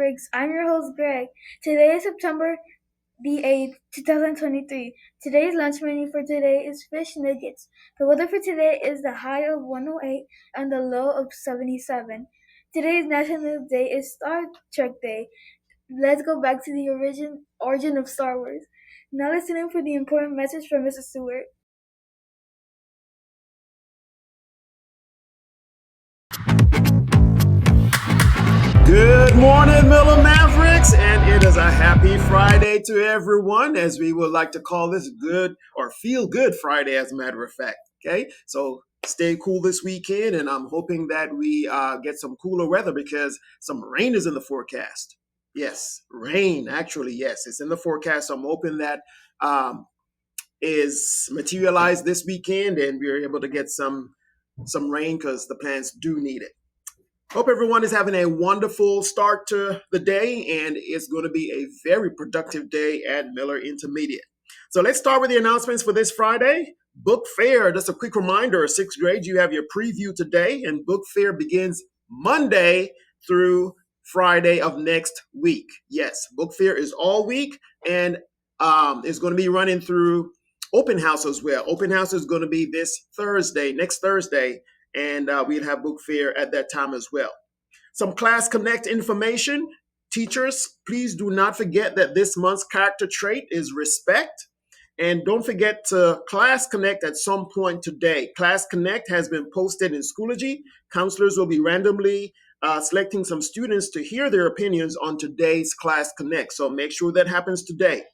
Mavericks. I'm your host, Greg. Today is September the 8th, 2023. Today's lunch menu for today is fish nuggets. The weather for today is the high of 108 and the low of 77. Today's National Day is Star Trek Day. Let's go back to the origin of Star Wars. Now listen in for the important message from Mr. Stewart. Good morning, Miller Mavericks, and it is a happy Friday to everyone, as we would like to call this good or feel good Friday, as a matter of fact. Okay, so stay cool this weekend, and I'm hoping that we get some cooler weather because some rain is in the forecast. Yes, rain, actually, yes, it's in the forecast. So I'm hoping that is materialized this weekend, and we're able to get some rain because the plants do need it. Hope everyone is having a wonderful start to the day, and it's going to be a very productive day at Miller Intermediate. So let's start with the announcements for this Friday. Book Fair, just a quick reminder, 6th grade, you have your preview today, and Book Fair begins Monday through Friday of next week. Yes, Book Fair is all week, and it's going to be running through Open House as well. Open House is going to be this Thursday, next Thursday, and we'll have Book Fair at that time as well. Some Class Connect information. Teachers, please do not forget that this month's character trait is respect. And don't forget to Class Connect at some point today. Class Connect has been posted in Schoology. Counselors will be randomly selecting some students to hear their opinions on today's Class Connect. So make sure that happens today.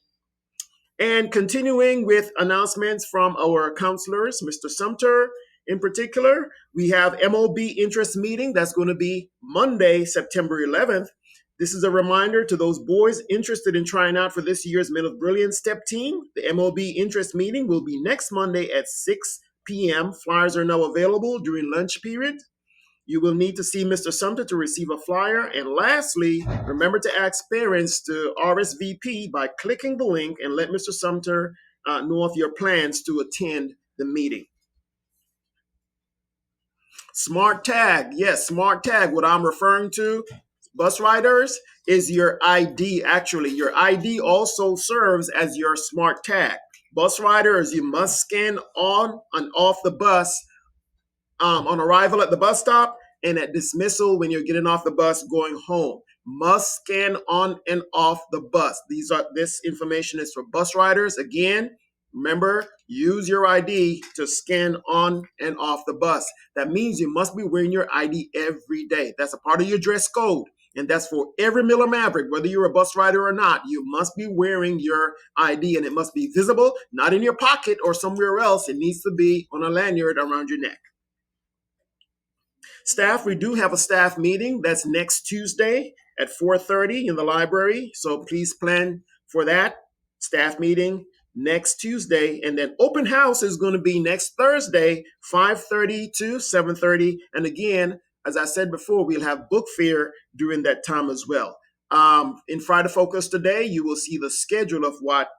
And continuing with announcements from our counselors, Mr. Sumter, in particular, we have MOB interest meeting. That's going to be Monday, September 11th. This is a reminder to those boys interested in trying out for this year's Men of Brilliance Step Team. The MOB interest meeting will be next Monday at 6 p.m. Flyers are now available during lunch period. You will need to see Mr. Sumter to receive a flyer. And lastly, remember to ask parents to RSVP by clicking the link and let Mr. Sumter know of your plans to attend the meeting. Smart tag. Yes, smart tag. What I'm referring to, bus riders, is your ID. Actually, your ID also serves as your smart tag. Bus riders, you must scan on and off the bus on arrival at the bus stop and at dismissal when you're getting off the bus going home. Must scan on and off the bus. This information is for bus riders. Again, remember, use your ID to scan on and off the bus. That means you must be wearing your ID every day. That's a part of your dress code. And that's for every Miller Maverick, whether you're a bus rider or not. You must be wearing your ID, and it must be visible, not in your pocket or somewhere else. It needs to be on a lanyard around your neck. Staff, we do have a staff meeting. That's next Tuesday at 4:30 in the library. So please plan for that staff meeting next Tuesday. And then open house is going to be next Thursday, 5:30 to 7:30. And again, as I said before, we'll have book fair during that time as well. In Friday Focus today, you will see the schedule of what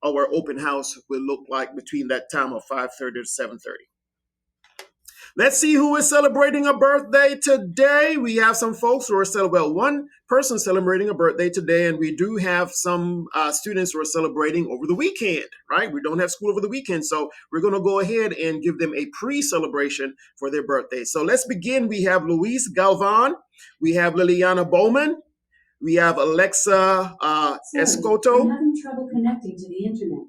our open house will look like between that time of 5:30 to 7:30. Let's see who is celebrating a birthday today. We have some folks who are celebrating. One person celebrating a birthday today, and we do have some students who are celebrating over the weekend, right? We don't have school over the weekend, so we're going to go ahead and give them a pre-celebration for their birthday. So let's begin. We have Luis Galvan. We have Liliana Bowman. We have Alexa Escoto. I'm having trouble connecting to the internet.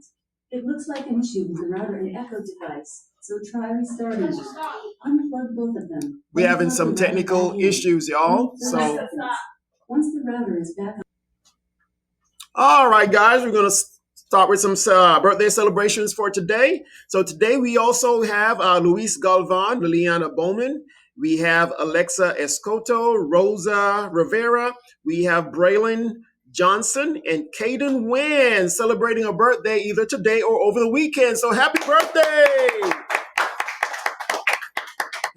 It looks like an issue with the router and Echo device. So try restarting. Unplug both of them. We're having some technical issues, y'all. So once the router is back on. All right, guys, we're going to start with some birthday celebrations for today. So today we also have Luis Galvan, Liliana Bowman. We have Alexa Escoto, Rosa Rivera. We have Braylon Johnson and Caden Wynn celebrating a birthday either today or over the weekend. So happy birthday!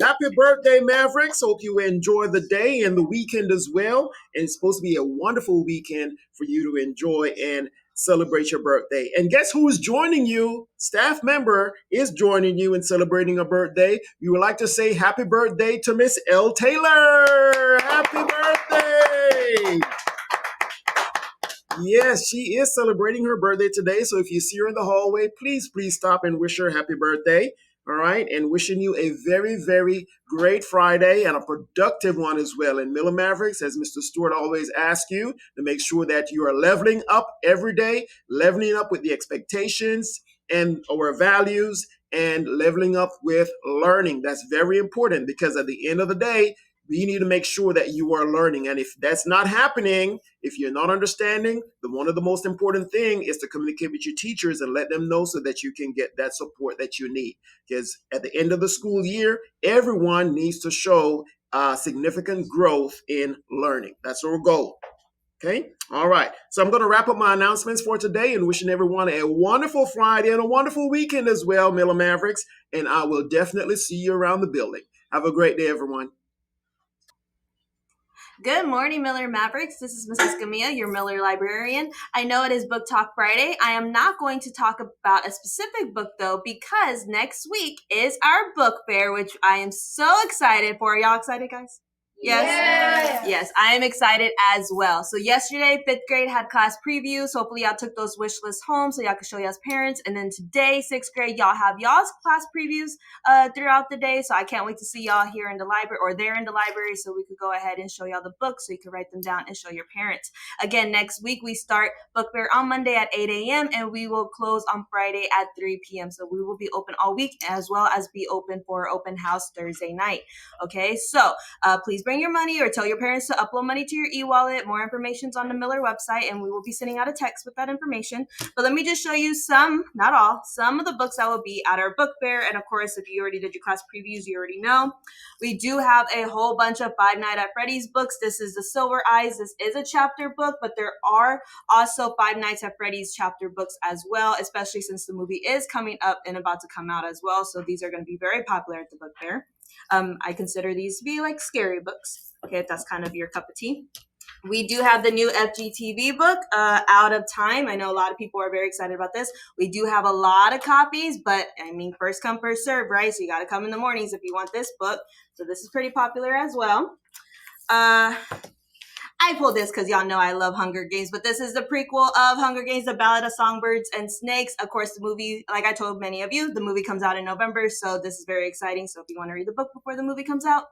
Happy birthday, Mavericks. Hope you enjoy the day and the weekend as well. And it's supposed to be a wonderful weekend for you to enjoy and celebrate your birthday. And guess who is joining you? Staff member is joining you in celebrating a birthday. We would like to say happy birthday to Miss L. Taylor. Happy birthday! Yes, she is celebrating her birthday today. So if you see her in the hallway, please stop and wish her happy birthday. All right. And wishing you a very great Friday and a productive one as well. And Miller Mavericks, as Mr. Stewart always asks you, to make sure that you are leveling up every day, leveling up with the expectations and our values and leveling up with learning. That's very important because at the end of the day, we need to make sure that you are learning. And if that's not happening, if you're not understanding, one of the most important thing is to communicate with your teachers and let them know so that you can get that support that you need. Because at the end of the school year, everyone needs to show significant growth in learning. That's our goal. Okay. All right. So I'm going to wrap up my announcements for today and wishing everyone a wonderful Friday and a wonderful weekend as well, Miller Mavericks. And I will definitely see you around the building. Have a great day, everyone. Good morning, Miller Mavericks. This is Mrs. Gamia, your Miller librarian. I know it is Book Talk Friday. I am not going to talk about a specific book, though, because next week is our book fair, which I am so excited for. Are y'all excited, guys? Yes. Yes, I am excited as well. So yesterday, 5th grade had class previews. So hopefully y'all took those wish lists home so y'all can show y'all's parents. And then today, 6th grade, y'all have y'all's class previews throughout the day. So I can't wait to see y'all here in the library or there in the library so we could go ahead and show y'all the books so you can write them down and show your parents. Again, next week, we start book fair on Monday at 8 a.m. and we will close on Friday at 3 p.m. So we will be open all week as well as be open for open house Thursday night. Okay, so please bring your money or tell your parents to upload money to your e-wallet. More information's on the Miller website and we will be sending out a text with that information. But let me just show you some, not all, some of the books that will be at our book fair. And of course, if you already did your class previews, you already know. We do have a whole bunch of Five Nights at Freddy's books. This is the Silver Eyes. This is a chapter book, but there are also Five Nights at Freddy's chapter books as well, especially since the movie is coming up and about to come out as well. So these are going to be very popular at the book fair. I consider these to be like scary books. Okay, if that's kind of your cup of tea. We do have the new FGTV book, Out of Time. I know a lot of people are very excited about this. We do have a lot of copies, but I mean, first come, first serve, right? So you got to come in the mornings if you want this book. So this is pretty popular as well. I pulled this because y'all know I love Hunger Games, but this is the prequel of Hunger Games, The Ballad of Songbirds and Snakes. Of course, the movie, like I told many of you, the movie comes out in November, so this is very exciting. So if you want to read the book before the movie comes out,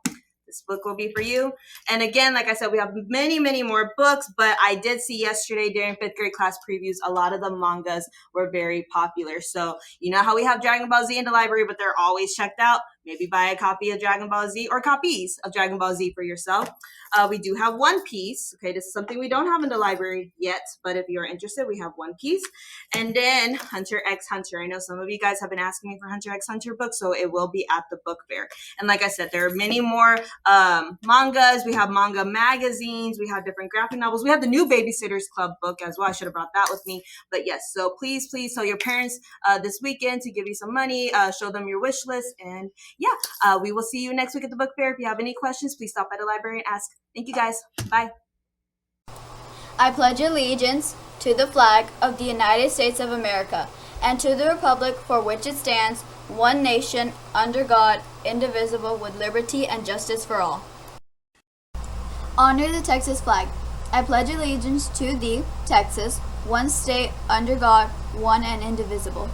this book will be for you. And again, like I said, we have many more books, but I did see yesterday during 5th grade class previews, a lot of the mangas were very popular. So you know how we have Dragon Ball Z in the library, but they're always checked out? Maybe buy a copy of Dragon Ball Z or copies of Dragon Ball Z for yourself. We do have One Piece. Okay, this is something we don't have in the library yet, but if you're interested, we have One Piece. And then Hunter x Hunter. I know some of you guys have been asking me for Hunter x Hunter books, so it will be at the book fair. And like I said, there are many more mangas. We have manga magazines. We have different graphic novels. We have the new Babysitters Club book as well. I should have brought that with me. But yes, so please tell your parents this weekend to give you some money, show them your wish list, and yeah, we will see you next week at the book fair. If you have any questions, please stop by the library and ask. Thank you, guys. Bye. I pledge allegiance to the flag of the United States of America and to the republic for which it stands, one nation, under God, indivisible, with liberty and justice for all. Honor the Texas flag. I pledge allegiance to the Texas, one state, under God, one and indivisible.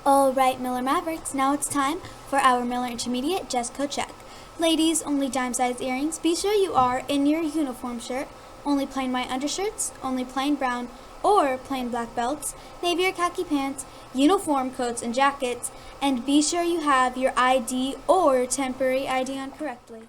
All right, Miller Mavericks, now it's time for our Miller Intermediate Dress Code Check. Ladies, only dime-sized earrings. Be sure you are in your uniform shirt. Only plain white undershirts, only plain brown or plain black belts, navy or khaki pants, uniform coats and jackets, and be sure you have your ID or temporary ID on correctly.